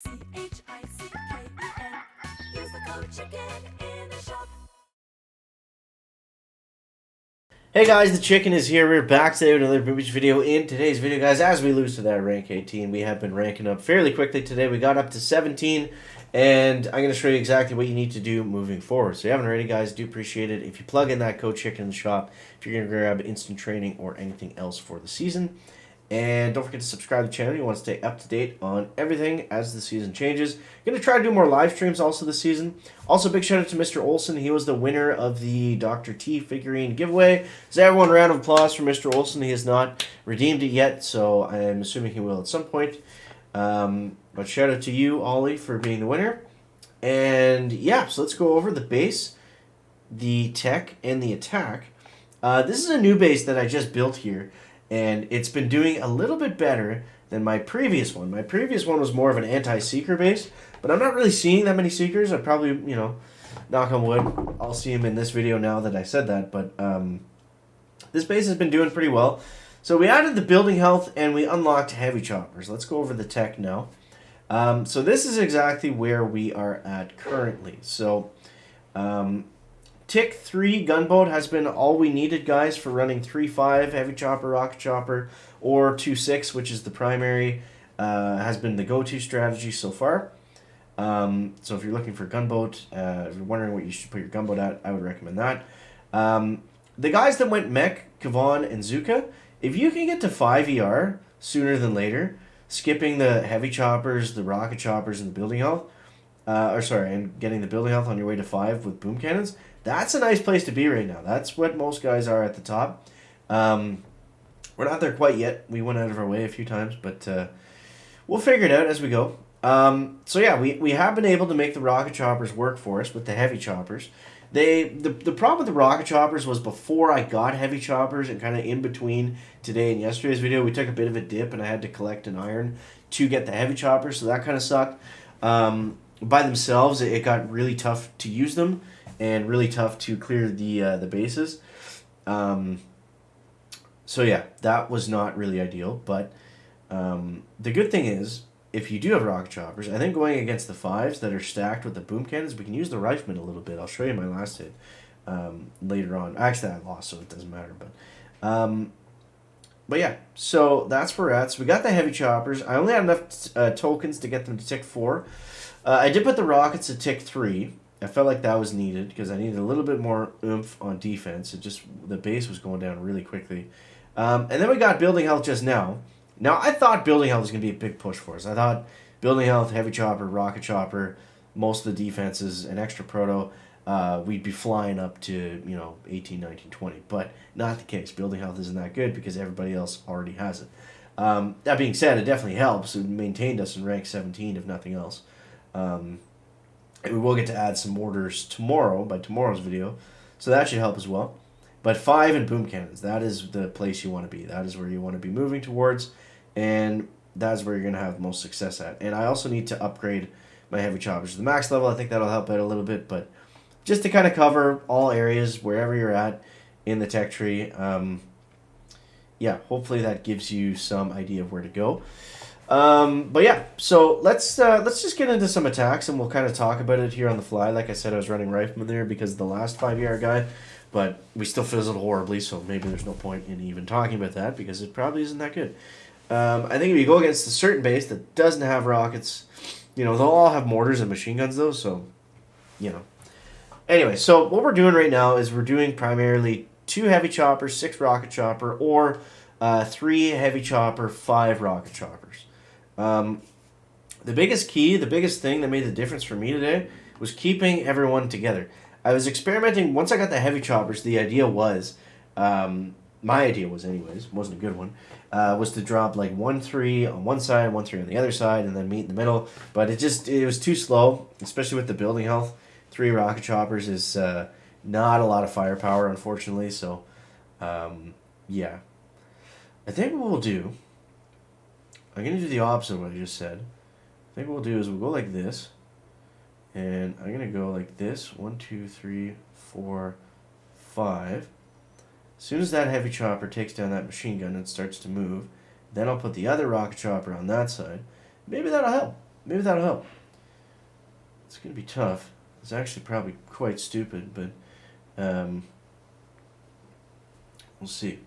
Use the code CHICKEN in the shop. Hey guys, the chicken is here. We're back today with another Boom Beach video. In today's video, guys, as we lose to that rank 18, we have been ranking up fairly quickly today. We got up to 17, and I'm going to show you exactly what you need to do moving forward. So if you haven't already, guys, do appreciate it if you plug in that code chicken in the shop if you're going to grab instant training or anything else for the season. And don't forget to subscribe to the channel. You want to stay up to date on everything as the season changes. Going to try to do more live streams also this season. Also, big shout out to Mr. Olson. He was the winner of the Dr. T figurine giveaway. So everyone, round of applause for Mr. Olson. He has not redeemed it yet, so I'm assuming he will at some point. But shout out to you, Ollie, for being the winner. And yeah, so let's go over the base, the tech, and the attack. This is a new base that I just built here. And it's been doing a little bit better than my previous one. My previous one was more of an anti-seeker base, but I'm not really seeing that many seekers. I probably, knock on wood, I'll see them in this video now that I said that. But this base has been doing pretty well. So we added the building health and we unlocked heavy choppers. Let's go over the tech now. So this is exactly where we are at currently. So Tick 3 gunboat has been all we needed, guys, for running 3.5 heavy chopper, rocket chopper, or 2.6, which is the primary, has been the go-to strategy so far. So if you're looking for a gunboat, if you're wondering what you should put your gunboat at, I would recommend that. The guys that went Mech, Kavan, and Zuka, if you can get to 5 ER sooner than later, skipping the heavy choppers, the rocket choppers, and the building health, and getting the building health on your way to 5 with boom cannons, that's a nice place to be right now. That's what most guys are at the top. We're not there quite yet. We went out of our way a few times, but we'll figure it out as we go. So yeah, we have been able to make the rocket choppers work for us with the heavy choppers. The problem with the rocket choppers was before I got heavy choppers and kind of in between today and yesterday's video, we took a bit of a dip and I had to collect an iron to get the heavy choppers, so that kind of sucked. By themselves, it got really tough to use them and really tough to clear the bases. So yeah, that was not really ideal. But the good thing is, if you do have rocket choppers, I think going against the 5s that are stacked with the boom cannons, we can use the rifleman a little bit. I'll show you my last hit later on. Actually, I lost, so it doesn't matter. But yeah, so that's where we're at. So we got the heavy choppers. I only had enough tokens to get them to tick 4. I did put the rockets at tick 3. I felt like that was needed because I needed a little bit more oomph on defense. The base was going down really quickly. And then we got building health just now. Now, I thought building health was going to be a big push for us. I thought building health, heavy chopper, rocket chopper, most of the defenses, and extra proto, we'd be flying up to, 18, 19, 20. But not the case. Building health isn't that good because everybody else already has it. That being said, it definitely helps. It maintained us in rank 17, if nothing else. And we will get to add some mortars tomorrow, by tomorrow's video. So that should help as well. But 5 and boom cannons, that is the place you want to be. That is where you want to be moving towards. And that's where you're going to have the most success at. And I also need to upgrade my heavy choppers to the max level. I think that'll help out a little bit. But just to kind of cover all areas, wherever you're at in the tech tree. Yeah, hopefully that gives you some idea of where to go. But yeah, so let's just get into some attacks and we'll kind of talk about it here on the fly. Like I said, I was running Rifleman there because of the last 5-ER guy, but we still fizzled horribly, so maybe there's no point in even talking about that because it probably isn't that good. I think if you go against a certain base that doesn't have rockets, they'll all have mortars and machine guns though, so, Anyway, so what we're doing right now is we're doing primarily 2 heavy choppers, 6 rocket chopper, or 3 heavy chopper, 5 rocket choppers. The biggest thing that made the difference for me today was keeping everyone together. I was experimenting. Once I got the heavy choppers, the idea was, my idea was anyways, wasn't a good one, was to drop like 1-3 on one side, 1-3 on the other side, and then meet in the middle. But it was too slow, especially with the building health. 3 rocket choppers is not a lot of firepower, unfortunately. So, yeah. I think what we'll do, I'm going to do the opposite of what I just said. I think what we'll do is we'll go like this. And I'm going to go like this. 1, 2, 3, 4, 5. As soon as that heavy chopper takes down that machine gun and starts to move, then I'll put the other rocket chopper on that side. Maybe that'll help. maybe that'll help. It's going to be tough. It's actually probably quite stupid, but we'll see.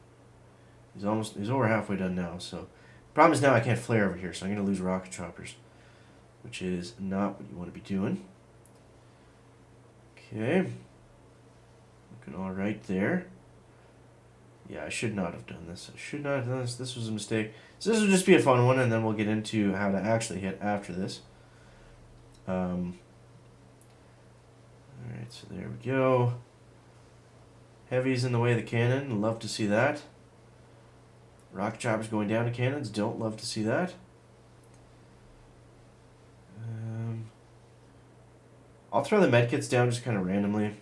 He's over halfway done now, so problem is now I can't flare over here, so I'm going to lose rocket choppers, which is not what you want to be doing. Okay. Looking all right there. Yeah, I should not have done this. I should not have done this. This was a mistake. So this will just be a fun one, and then we'll get into how to actually hit after this. Alright, so there we go. Heavy's in the way of the cannon. Love to see that. Rocket choppers going down to cannons. Don't love to see that. I'll throw the medkits down just kind of randomly.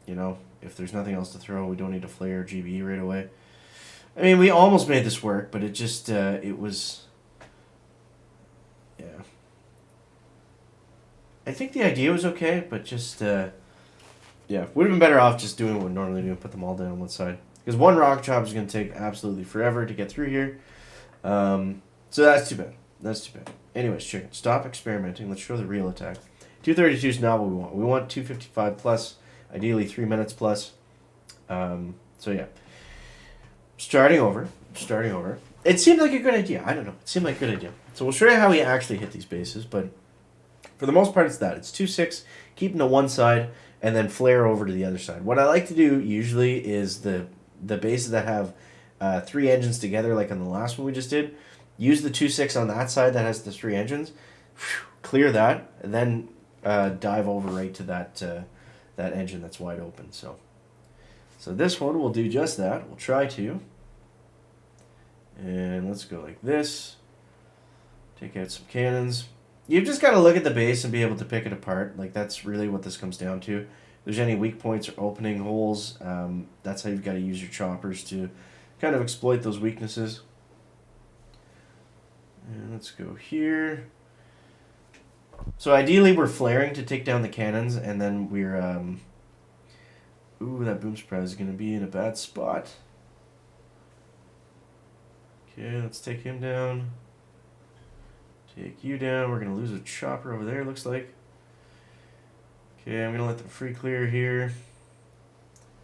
You know, if there's nothing else to throw, we don't need to flare GB right away. I mean, we almost made this work, but it just, it was... Yeah. I think the idea was okay, but just, yeah. Would have been better off just doing what we normally do and put them all down on one side. Because one rocket chopper is going to take absolutely forever to get through here. So that's too bad. That's too bad. Anyways, chicken, stop experimenting. Let's show the real attack. 232 is not what we want. We want 255 plus, ideally 3 minutes plus. So yeah. Starting over. It seemed like a good idea. I don't know. It seemed like a good idea. So we'll show you how we actually hit these bases, but for the most part it's that. It's 2-6, keep them to one side, and then flare over to the other side. What I like to do usually is the bases that have 3 engines together, like on the last one we just did, use the 2-6 on that side that has the 3 engines, clear that, and then dive over right to that engine that's wide open. So this one will do just that. We'll try to. And let's go like this. Take out some cannons. You've just got to look at the base and be able to pick it apart. Like, that's really what this comes down to. If there's any weak points or opening holes, that's how you've got to use your choppers to kind of exploit those weaknesses. And let's go here. So ideally we're flaring to take down the cannons, and then we're ooh, that boom surprise is going to be in a bad spot. Okay, let's take him down. Take you down. We're going to lose a chopper over there, looks like. Okay, I'm going to let them free clear here.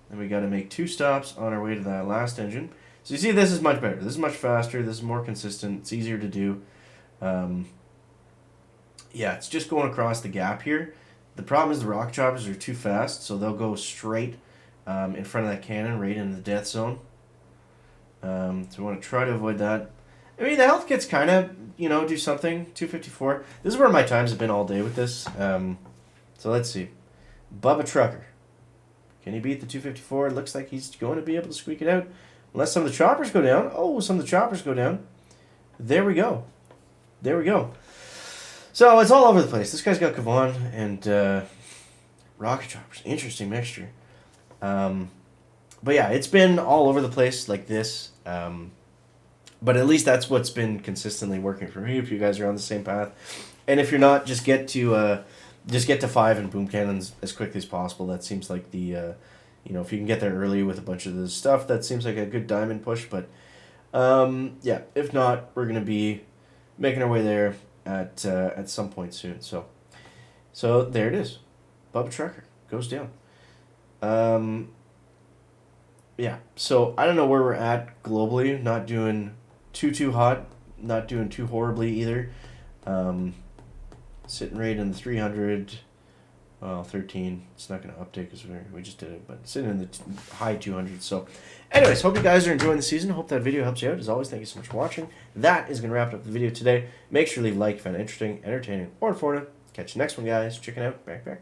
Then we got to make 2 stops on our way to that last engine. So you see, this is much better. This is much faster. This is more consistent. It's easier to do. Yeah, it's just going across the gap here. The problem is the rocket choppers are too fast, so they'll go straight in front of that cannon, right into the death zone. So we want to try to avoid that. I mean, the health kits kind of, you know, do something. 254. This is where my times have been all day with this. So let's see. Bubba Trucker. Can he beat the 254? It looks like he's going to be able to squeak it out. Unless some of the choppers go down. Oh, some of the choppers go down. There we go. There we go. So it's all over the place. This guy's got Kavan and rocket choppers. Interesting mixture. But yeah, it's been all over the place like this. But at least that's what's been consistently working for me. If you guys are on the same path, and if you're not, just get to 5 and boom cannons as quickly as possible. That seems like the you know, if you can get there early with a bunch of this stuff, that seems like a good diamond push. But yeah, if not, we're gonna be making our way there at some point soon. So there it is. Bubba Trucker goes down. Yeah, so I don't know where we're at globally. Not doing too hot, not doing too horribly either. Sitting right in the 300, well, 13. It's not going to update because we just did it, but sitting in the high 200s. So anyways, hope you guys are enjoying the season. Hope that video helps you out. As always, thank you so much for watching. That is going to wrap up the video today. Make sure to leave a like if you found it interesting, entertaining, or informative. Catch you next one, guys. Chicken out. Back.